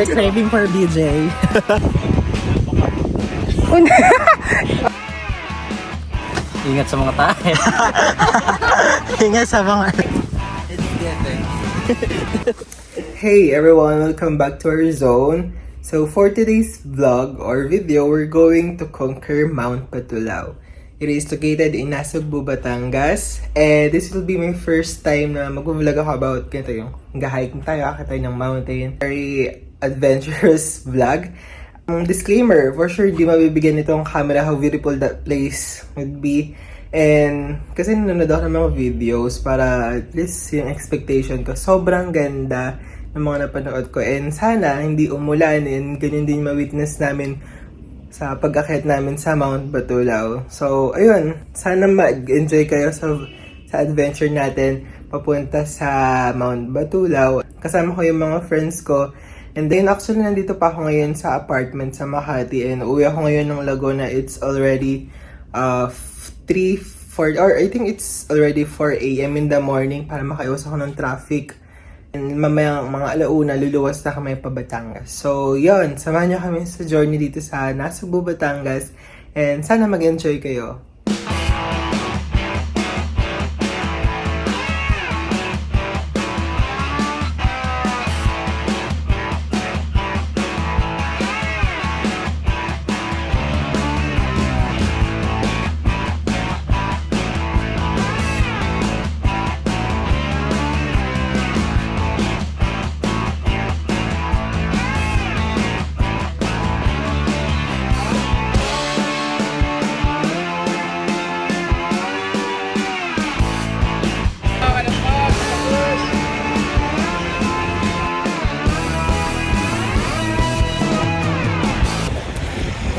We're craving for BJ. Ingat sa mga tayo. Ingat sa mga... Hey everyone, welcome back to our zone. So for today's vlog or video, we're going to conquer Mount Patulao. It is located in Nasugbu, Batangas. And this will be my first time na mag-vlog ako about ganito yung ga-hiking tayo, akit tayo ng mountain. Very adventurous vlog. Disclaimer, for sure di mabibigyan itong camera how beautiful that place would be. And kasi nanonood ako ng mga videos para at least yung expectation ko sobrang ganda ng mga napanood ko. And sana hindi umulan and ganyan din ma-witness namin sa pag-akyat namin sa Mount Patulao. So ayun, sana mag-enjoy kayo sa adventure natin papunta sa Mount Patulao. Kasama ko yung mga friends ko. And then actually nandito pa ako ngayon sa apartment sa Makati and uwi ako ngayon ng Laguna. It's already 3-4 or I think it's already 4 AM in the morning para makaiwas ako ng traffic. And mamaya mga alauna luluwas na kami pa Batangas. So yun, samahan niyo kami sa journey dito sa Nasugbu, Batangas. And sana mag-enjoy kayo.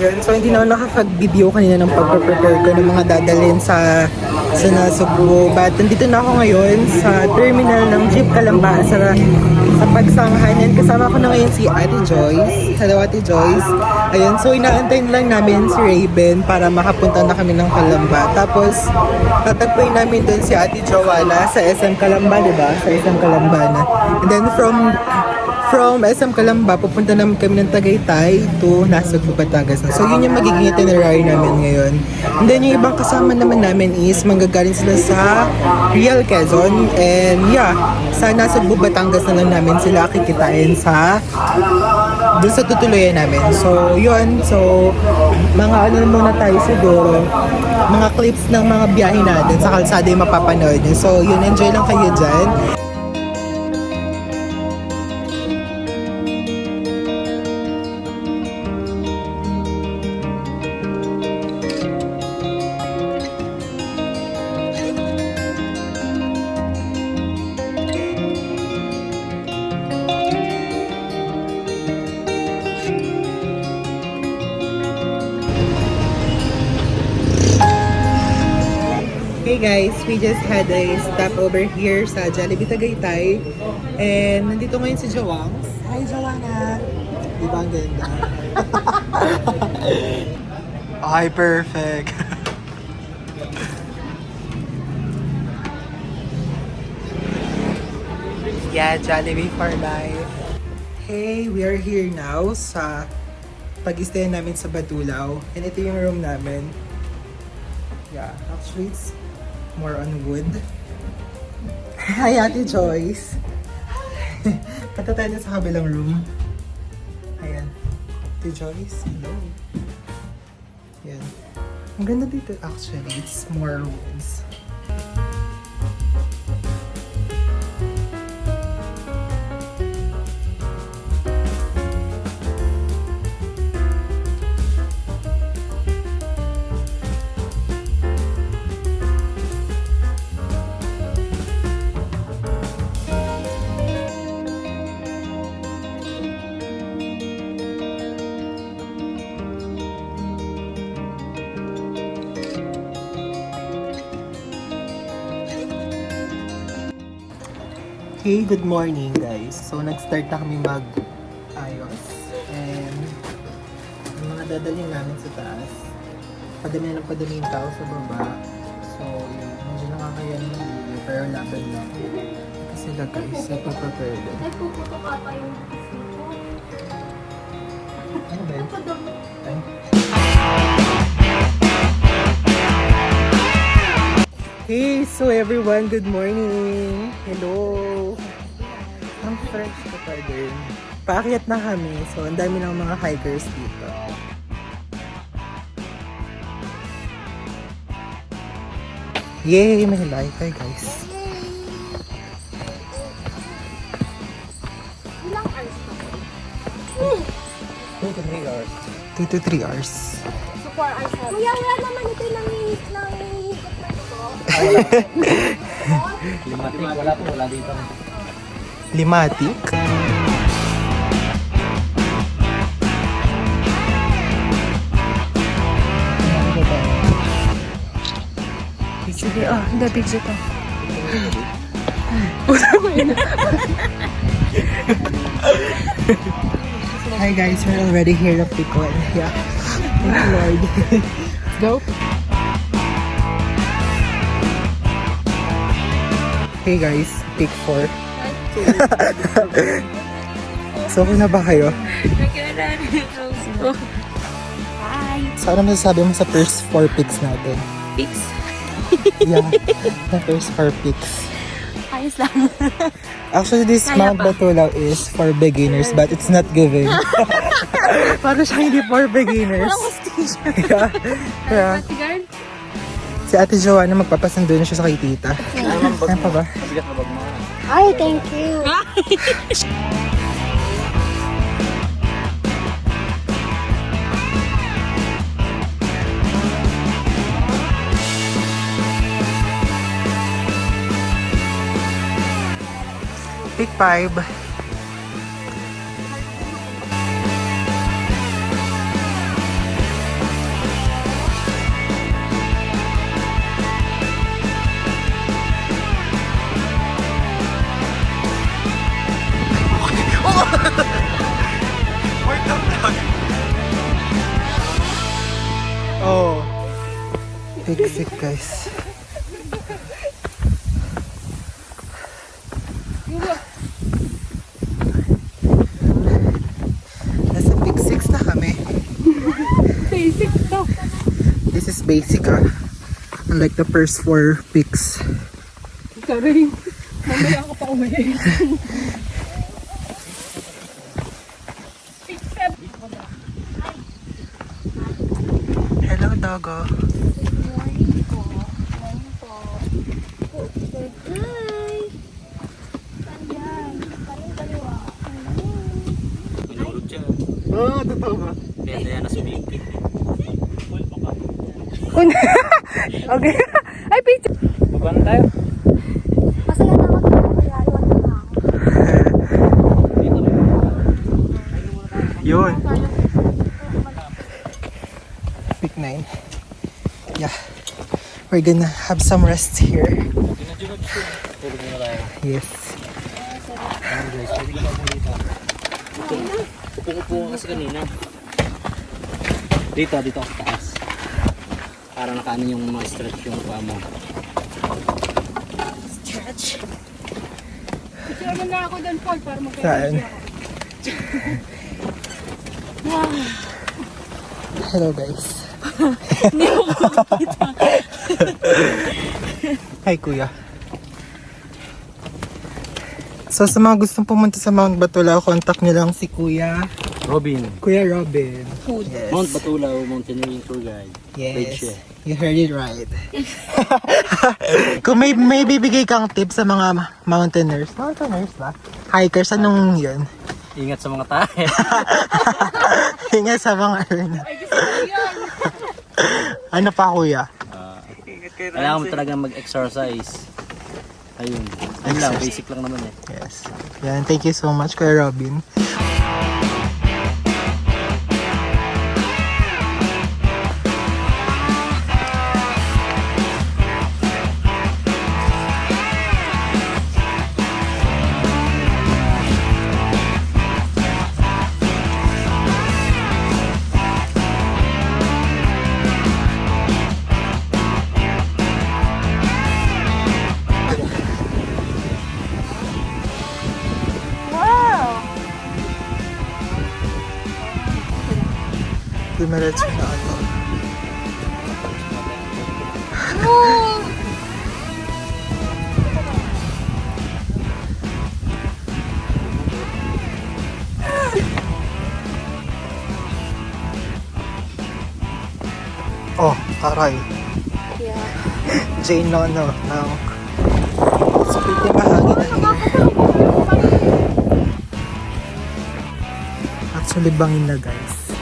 Yun, so hindi na ako nakapag-video kanina ng pag-prepare ko ng mga dadalhin sa Nasugbu. But nandito na ako ngayon sa terminal ng Jeep Calamba sa pagsanghan. And kasama ko na ngayon si Ate Joyce. Hello Ate Joyce. Ayun, so inaantayin lang namin si Raven para makapunta na kami ng Calamba. Tapos tatagpuin namin doon si Ate Joanna sa SM Calamba, diba? Sa SM Calamba na. And then from SM Calamba, pupunta naman kami ng Tagaytay to Nasugbu, Batangas na. So yun yung magiging itinerary namin ngayon. And then yung ibang kasama naman namin is manggagaling sila sa Real Quezon. And yeah, sa Nasugbu, Batangas na lang namin sila kikitain sa dun sa tutuluyan namin. So yun, so mga ano muna tayo siguro, mga clips ng mga biyahe natin sa kalsada yung mapapanood nyo. So yun, enjoy lang kayo dyan. Hey guys, we just had a stop over here sa Jollibee Tagaytay. And nandito ngayon si Jowangs. Hi Joanna! Diba ang ganda? Ay, perfect! Yeah, Jollibee for life. Hey, we are here now sa pag-stayan namin sa Patulao. And ito yung room namin. Yeah, actually it's more on wood. Hi, Ate Joyce. Kata tayo sa kabilang room. Ayan. Ate Joyce, hello. Ayan. Ang ganda dito actually. It's more woods. Hey, good morning guys. So nag-start na kami mag-ayos. And yung mga dadalhin namin sa taas. Padami na ng padami yung tao sa baba. So yun, medyo nakakaya naman dito. Pero laban lang. Kasi sila guys, nagpa-prepare din. Nagpuputok ata yung Hey, so everyone, good morning. Hello. Ang fresh ko pa din. Paakyat na kami. So, ang dami ng mga hikers dito. Yay! May hiker, guys. Ilang hours pa po? 2 to 3 hours. 2 to 3 hours. So 4 hours na. Kuya, wala naman ito nanghihikot na ito. Limatik, wala po, wala dito. Limatic. Sige, hindi, picture to. Hi guys, we're already here at Picon. Yeah. Thank you, Lord. Let's go. Hey guys, pick 4. So, na ba kayo? Hi! So, ano masasabi mo sa first 4 picks natin? Pics? Yeah, the first 4 picks. Ayos lang. Actually, this Kaya Mount pa. Batulaw is for beginners, but it's not given. Para siya hindi for beginners. Walang hostation. Yeah. Yeah. Bodyguard? Si Ate Joanna magpapasundo na siya sa kay tita. Ano pa ba? Mabigat na bag mo. Ay, thank you. Pick 5. Oh. Pick 6 guys. Nasa pick 6 na kami. Basic to. This is basic unlike the first 4 picks. Sorry. Mamaya ako pa uwi. Hello, Dogo. Morning po. Morning po. Hi! Ayan. Kaliwa. Pinulog siya. Oh, totoo ba? Kaya kaya nasumikip. Okay. Ay, picture. Baba na tayo. Masaya na ako dito. Kaya iwan ko na ako. Dito rin. Yun. Pick 9. Yeah. We're gonna have some rest here. Tulog muna tayo. Yes. Ano guys, pwede ka pa dito. Upo kasi kanina. Dito ako sa taas. Para nakaano yung mga stretch yung paa mo. Stretch. Picture mo na ako doon, Paul, para Saan? Wow. Hello guys. Hindi ako makakita. Hi kuya. So sa mga gustong pumunta sa Mount Batulaw, contact nyo lang si Robin. Kuya Robin. Yes. Mount Batulaw Mountaineering Tour Guide. Page Yes. siya. You heard it right. Kung may bibigay kang tips sa mga mountaineers ba? Hikers, anong yun? Ingat sa mga tayo. Ingat sa mga ano pa kuya? Kailangan mo talaga mag-exercise. Ayun. Ayun lang, basic lang naman eh. Yes. Yan, thank you so much Kuya Robin. Dumiretso na ako. Oh, taray. Yeah. Jane Nono ng Pretty Mahangin na here. Actually, bangin na guys.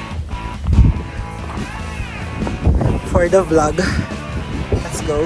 For the vlog, let's go.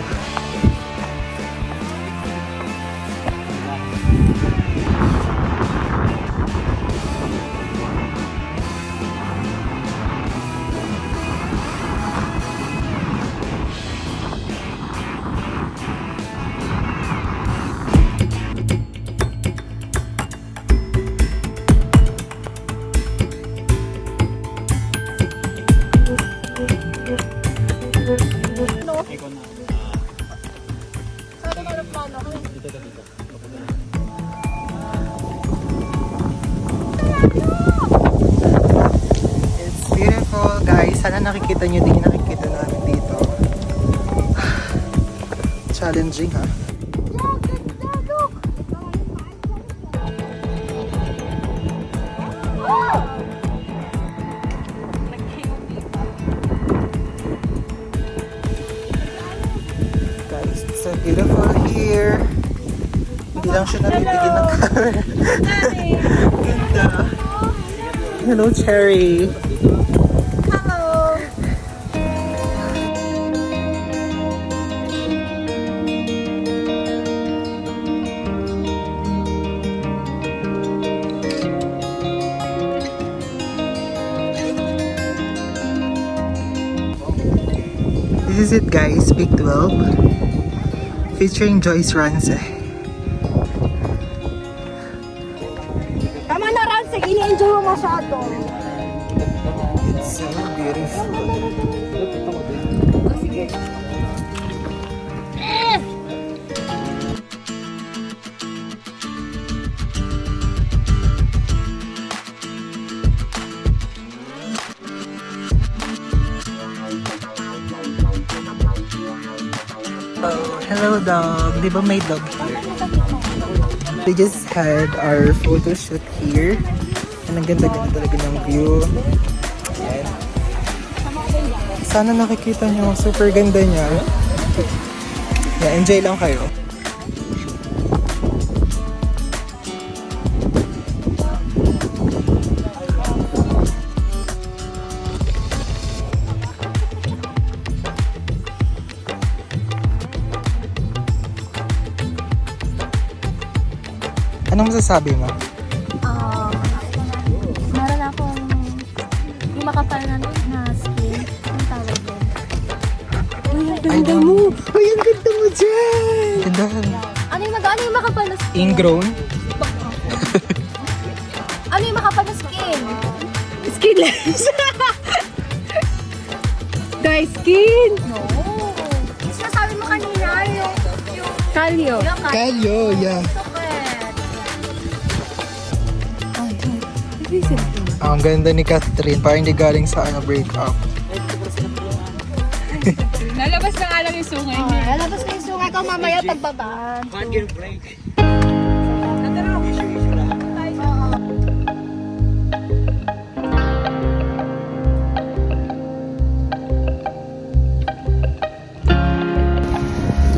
It's beautiful guys. Sana nakikita nyo din yung nakikita namin dito. Challenging ha. Guys, it's so beautiful here. Hindi lang siya natitigil ng camera. Ganda. Hello, Cherry. Hello. This is it guys, Big 12. Featuring Joyce Ranze. Tama na, Ransig. Ini-enjoy mo masyado. It's so beautiful. Oh, hello dog. Di ba may dog here? We just had our photo shoot here. And ang ganda-ganda talaga ng view. Ayan. Sana nakikita nyo. Super ganda niya. Yeah, enjoy lang kayo. Anong masasabi mo? Meron akong yung makapal na skin. Ang tawag yun. Uy, ang ganda mo. Uy, ang ganda mo dyan! Ganda. Ano yung makapal na skin? Ingrown? Ano yung makapal na skin? Skinless. Guys, skin. No. Sinasabi mo kanina yung Kalyo. Kalyo, yeah. Ang ganda ni Catherine. Parang hindi galing sa break up. Lalabas na nga lang yung sungay niya. Lalabas ko yung sungay ko mamaya pagbaba.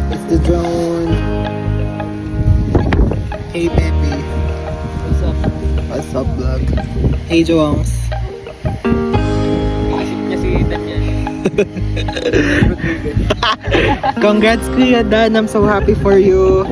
It's the drone. Hey, baby. What's up? What's up, vlog? Hey, Joangs. Isip niya si Daniel. Congrats, Kuya Dan. I'm so happy for you.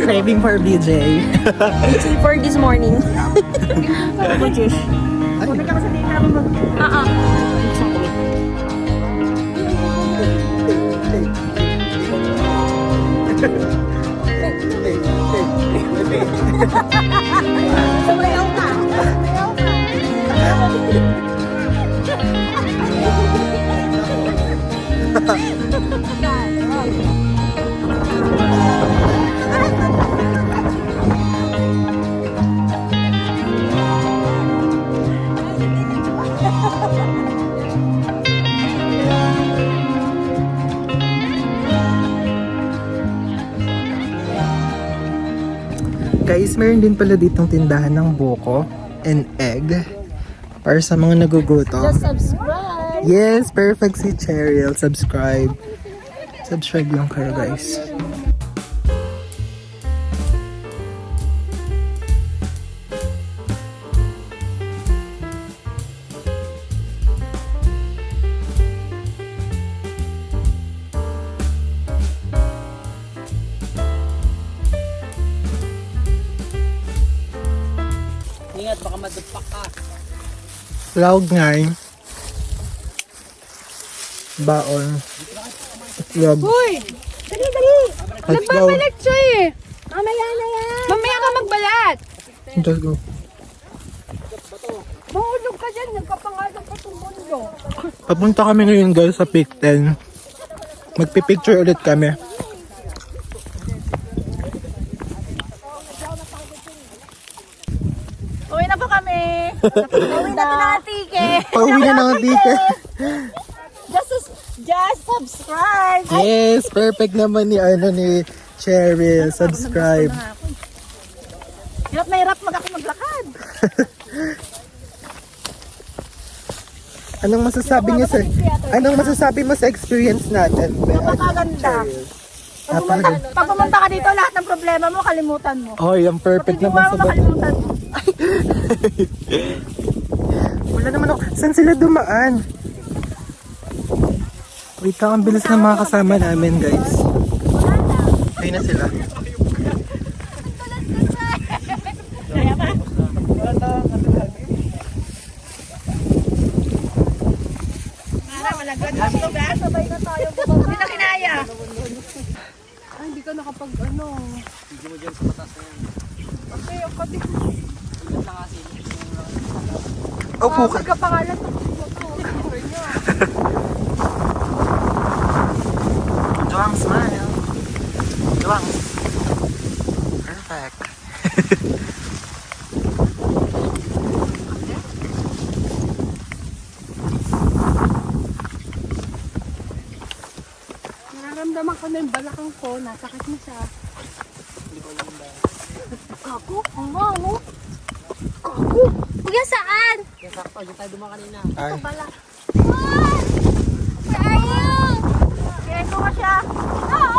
craving for BJ. It's for this morning. Sumayaw ka. Guys, meron din pala ditong tindahan ng buko and egg para sa mga nagugutom. Just subscribe. Yes, perfect si Cheryl. Subscribe. Subscribe lang kayo, guys. Ingat, baka madupak ka. Loud nga eh. Baon. Love. Uy! Dali, dali! Let's go. Nagbabalat siya eh! Mamaya na yan. Mamaya ka magbalat! Just go. Mahulog ka dyan, nagkapangalan pa itong mundo. Papunta kami ngayon guys sa Peak 10. Magpipicture ulit kami. Uwi na po kami. Uwi na ng tike. Pauwi na ng ticket. Just subscribe. Yes, perfect naman ni Cheryl. Subscribe. Hirap na hirap ako maglakad. Anong masasabi mo sa experience natin? Napakaganda. Pag pumunta ka dito, lahat ng problema mo, kalimutan mo. Oh, yung perfect Hindi mo naman sa makalimutan mo. Wala naman ako. Saan sila dumaan? Wait lang, ang bilis ng mga kasama namin, guys. Ayun na sila. Sabay na tayo. Hindi na kinaya. Ay, hindi ka nakapag ano. Hindi mo dyan sa patas na yan. Okay, ang pati. Ingat lang kasi. Opo ka. Nagkapangalan ng photo. niya. Joang, smile. Joang. Perfect. Nararamdaman ko na yung balakang ko. Nasakit na siya. Kaku? Ano? Kaku? Kuya, saan? Kaya sakto, dyan tayo dumaan kanina. Ay. Bala. Tayo! Kaya ko ba siya? Oo!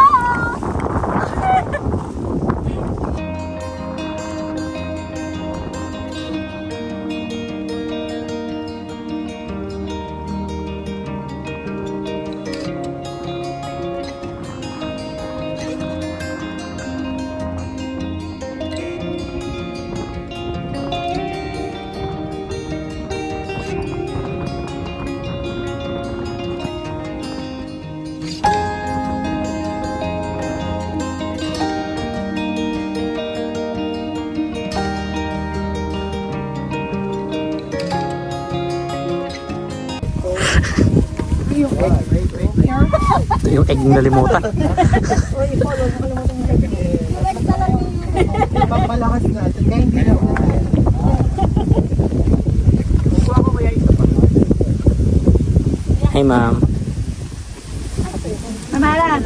Ito yung egg na limutan. Papalakas natin. Kaya hindi na. Hey ma'am. Mamala!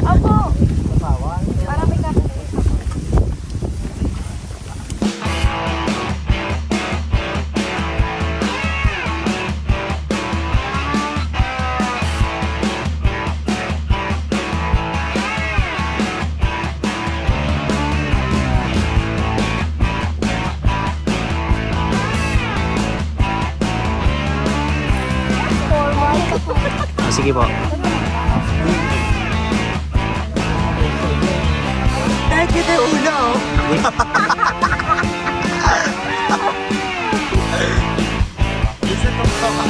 Opo! Para may kapit. Sige po. Kahit kita yung ulo. Isa tong toka.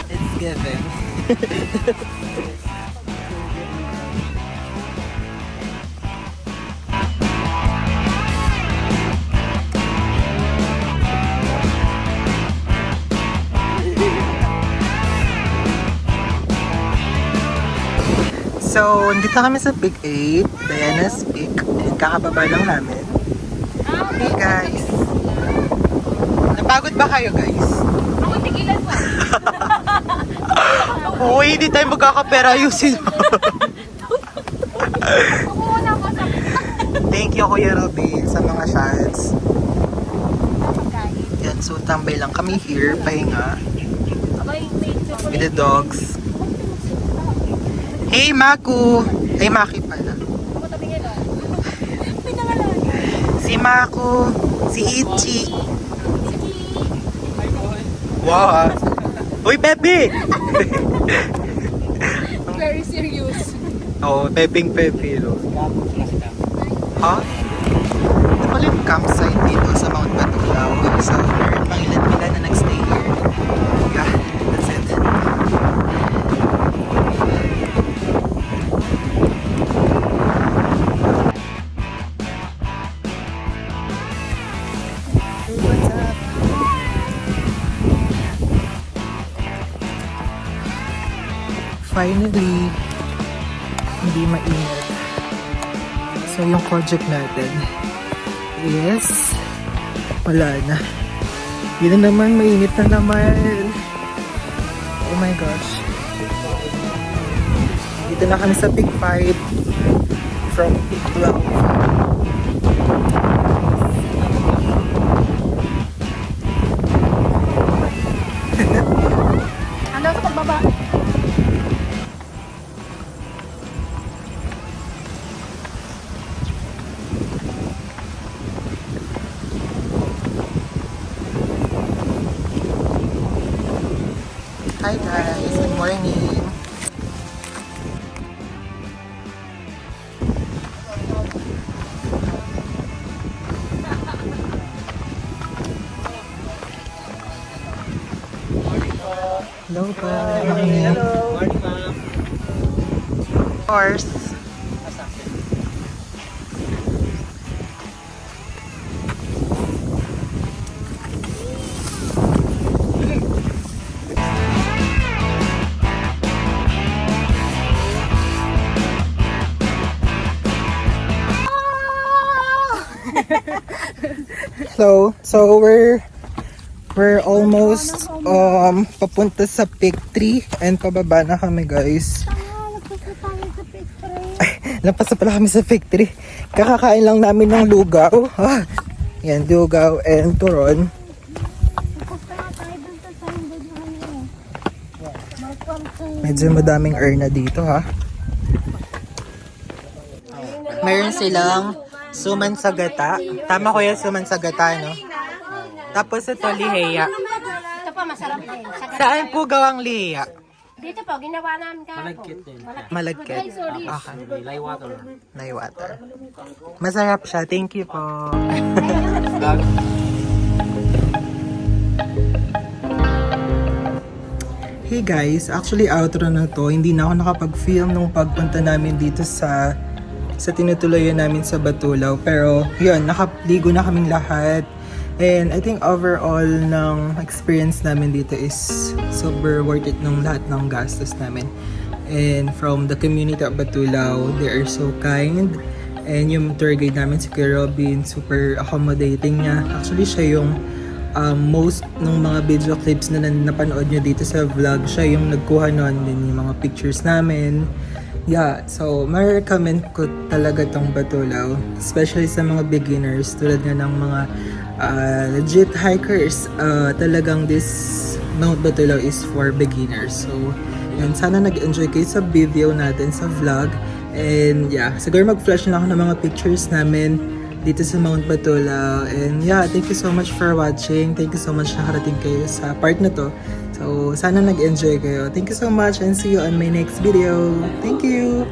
It's given. So, dito kami sa Peak 8, Diana's Peak. And kakababa lang namin. Hey guys! Napagod ba kayo guys? Ako, tigilan mo. Oo, hindi tayo magkakapera. Ayusin mo. Kumuna ko sa Thank you Kuya Robin sa mga shots. pagkain. Yan, so tambay lang kami here, pahinga. Abay, may With the dogs. Hey Maku! Hey Maki pala. Si Maku, si Ichi. Wow! Uy, Pepe! Very serious. Oh, Pepeng Pepe. No? Ha? Ito pala yung campsite dito sa Mount Batulaw. So, meron pang ilan-ilan na nagstay here. Yeah, that's it. What's up? Finally, hindi mainit. So, yung project natin is wala na. Yun na naman, mainit na naman. Oh my gosh. Dito na kami sa Peak 5 from Peak 12. Ano sa pagbaba? Hi guys, good morning. Hello pa. Hello. Morning, ma'am. Of course. So we're almost papunta sa Peak 3 and pababa na kami guys. Lampas na pala kami sa Peak 3. Kakakain lang namin ng lugaw. Ah, yan, lugaw and turon. Medyo madaming urna dito ha. Meron silang suman sa gata. Tama ko yan, suman sa gata, no? Tapos ito, liheya. Ito po, masarap din. Saan po gawang liheya? Dito po, ginawa namin kahapon. Malagkit din. Malagkit. Sorry. Okay. Lay water. Nay water. Masarap siya. Thank you po. Hey guys, actually outro na to. Hindi na ako nakapag-film nung pagpunta namin dito sa tinutuloyan namin sa Batulaw. Pero yun, nakaligo na kaming lahat. And I think overall ng experience namin dito is super worth it ng lahat ng gastos namin. And from the community of Batulaw, they are so kind. And yung tour guide namin, si Kuya Robin, super accommodating niya. Actually, siya yung most ng mga video clips na napanood nyo dito sa vlog. Siya yung nagkuha nun din yung mga pictures namin. Yeah, so ma-recommend ko talaga tong Batulaw. Especially sa mga beginners, tulad nga ng mga legit hikers. Talagang this Mount Batulaw is for beginners. So, Yun, sana nag-enjoy kayo sa video natin, sa vlog. And yeah, siguro mag-flash na ako ng mga pictures namin dito sa Mount Batula. And yeah, thank you so much for watching. Thank you so much na nakarating kayo sa part na to. So, sana nag-enjoy kayo. Thank you so much and see you on my next video. Thank you!